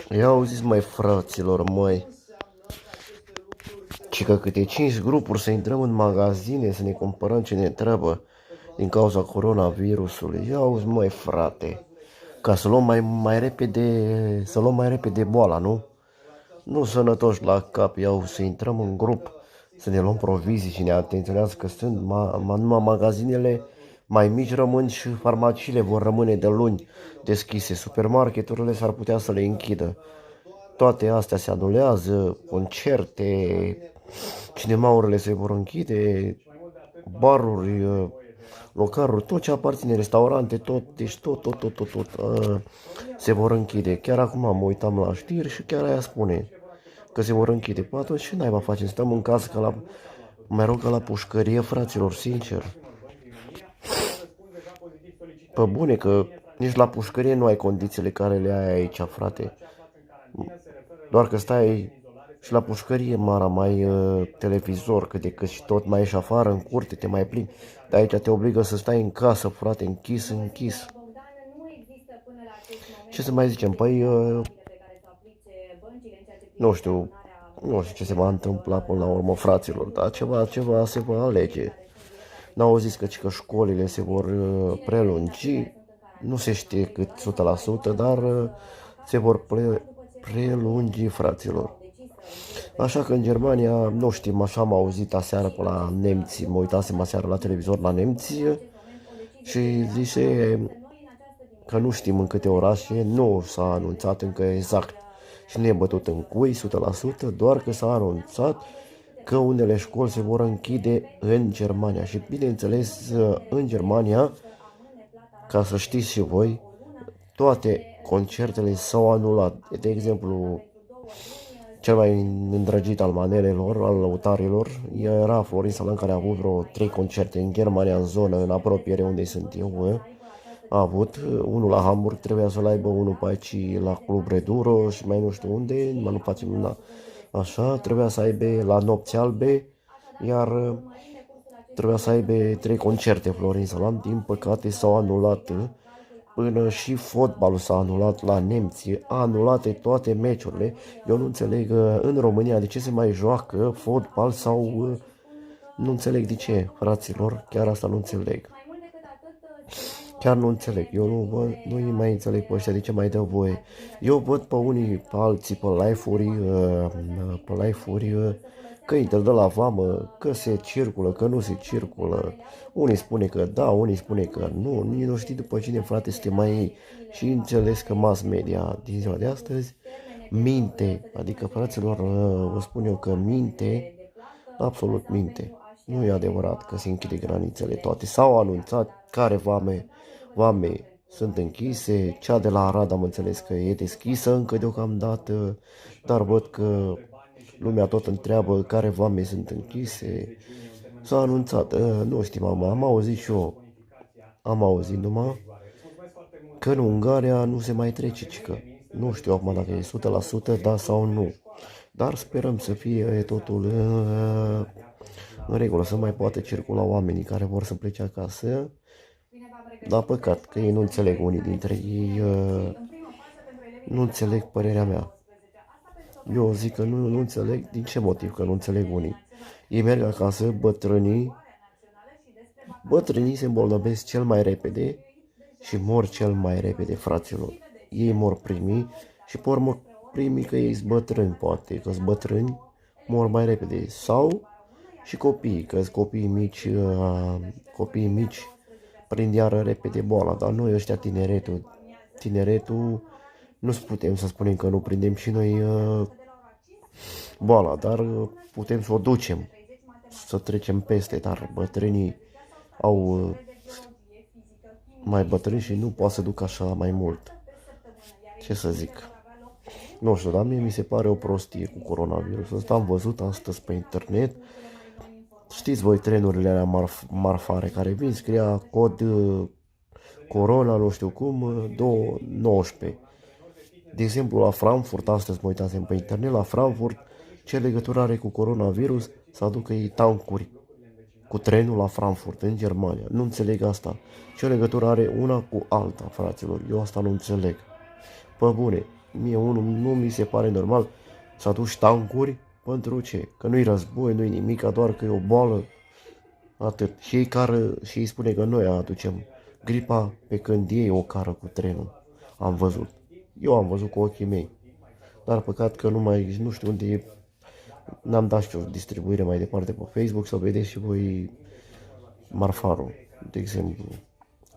Ia auziți, mai fraților, măi, ci că câte 5 grupuri să intrăm în magazine să ne cumpărăm ce ne trebuie din cauza coronavirusului. Ia auzi, măi, frate, ca să luăm mai repede boala, nu? Nu sănătoși la cap, iau să intrăm în grup, să ne luăm provizii și ne atenționează că sunt numai magazinele mai mici rămân și farmaciile vor rămâne de luni deschise. Supermarketurile s-ar putea să le închidă. Toate astea se anulează, concerte, cinemaurile se vor închide, baruri, locaruri, tot ce aparține, restaurante, tot, deci tot, se vor închide. Chiar acum mă uitam la știri și chiar aia spune că se vor închide. Păi atunci ce naiba facem? Stăm în casă mai rog ca la pușcărie, fraților, sincer. Pe bune că nici la pușcărie nu ai condițiile care le ai aici, frate. Doar că stai și la pușcărie, Mara, mai televizor cât de cât și tot mai ieși afară, în curte, te mai plimbi. Dar aici te obligă să stai în casă, frate, închis. Ce să mai zicem? Păi, nu știu, nu știu ce se va întâmpla până la urmă, fraților, dar ceva se va alege. N-au zis că școlile se vor prelungi, nu se știe cât 100%, dar se vor prelungi, fraților. Așa că în Germania, nu știm, așa am auzit aseară pe la nemți, mă uitasem aseară la televizor la nemți și zice că nu știm în câte orașe, nu s-a anunțat încă exact și nu e bătut în cui 100%, doar că s-a anunțat că unele școli se vor închide în Germania și bineînțeles în Germania, ca să știți și voi, toate concertele s-au anulat. De exemplu, cel mai îndrăgit al manelelor, al lăutarilor, era Florin Salan, care a avut vreo 3 concerte în Germania, în zonă, în apropiere unde sunt eu. A avut unul la Hamburg, trebuia să-l aibă unul pe aici la Club Reduro și mai nu știu unde, nu facem așa, trebuia să aibă la Nopți Albe, iar trebuia să aibă 3 concerte Florin Salan, din păcate s-au anulat. Până și fotbalul s-a anulat la nemți, a anulate toate meciurile. Eu nu înțeleg în România de ce se mai joacă fotbal sau nu înțeleg de ce, fraților, chiar asta nu înțeleg. Chiar nu înțeleg, eu nu mai înțeleg pe ăștia de ce mai dă voie. Eu văd pe unii, pe alții, pe live-uri, că intră de la vamă, că se circulă, că nu se circulă. Unii spune că da, unii spune că nu, nici nu știi după cine, frate, să te mai iei. Și înțeles că mass media din ziua de astăzi minte, adică, fraților, vă spun eu că minte, absolut minte. Nu e adevărat că se închide granițele toate. S-au anunțat care vame sunt închise. Cea de la Arad am înțeles că e deschisă încă deocamdată, dar văd că lumea tot întreabă care vame sunt închise. S-a anunțat, nu știu, am auzit și eu, am auzit numai că în Ungaria nu se mai trece, cică. Nu știu acum dacă e 100% da sau nu. Dar sperăm să fie totul în regulă, să mai poată circula oamenii care vor să plece acasă. Dar păcat că ei nu înțeleg, unii dintre ei nu înțeleg părerea mea. Eu zic că nu înțeleg, din ce motiv că nu înțeleg unii. Ei merg acasă, bătrânii se îmbolnăvesc cel mai repede și mor cel mai repede, fraților. Ei mor primii și pe urmă primii că ei sunt bătrâni, poate, că sunt bătrâni, mor mai repede. Sau și copiii, că sunt copiii mici prind iară repede boala, dar noi ăștia tineretul, nu putem să spunem că nu prindem și noi boala, dar putem să o ducem, să trecem peste, dar bătrânii au mai bătrâni și nu poate să ducă așa mai mult. Ce să zic? Nu știu, dar mie mi se pare o prostie cu coronavirusul ăsta. Am văzut astăzi pe internet. Știți voi trenurile alea marfare care vin, scria cod corona, nu știu cum, 19. De exemplu, la Frankfurt, astăzi mă uitasem pe internet, la Frankfurt, ce legătură are cu coronavirus să aducă ei tancuri cu trenul la Frankfurt, în Germania. Nu înțeleg asta. Ce legătură are una cu alta, fraților? Eu asta nu înțeleg. Pe bune, mie unul nu mi se pare normal să aduci tancuri pentru ce? Că nu-i război, nu-i nimic, doar că e o boală, atât. Și ei spune că noi aducem gripa pe când ei o cară cu trenul. Am văzut. Eu am văzut cu ochii mei. Dar păcat că nu știu unde e. N-am dat și o distribuire mai departe pe Facebook să vedeți și voi marfarul, de exemplu,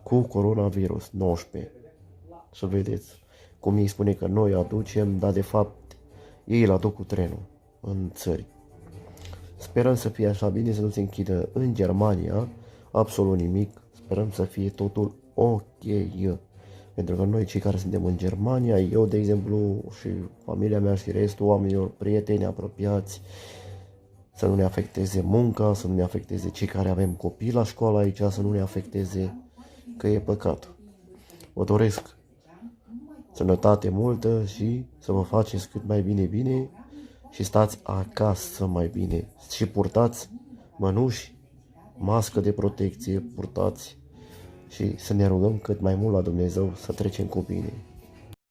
cu coronavirus 19. Să vedeți cum ei spune că noi aducem, dar de fapt ei îl aduc cu trenul în țări. Sperăm să fie așa bine, să nu se închidă în Germania absolut nimic. Sperăm să fie totul ok. Pentru că noi cei care suntem în Germania, eu de exemplu și familia mea și restul oamenilor, prieteni apropiați, să nu ne afecteze munca, să nu ne afecteze cei care avem copii la școală aici, să nu ne afecteze, că e păcat. Vă doresc sănătate multă și să vă faceți cât mai bine și stați acasă mai bine. Și purtați mănuși, mască de protecție, purtați și să ne rugăm cât mai mult la Dumnezeu să trecem cu bine.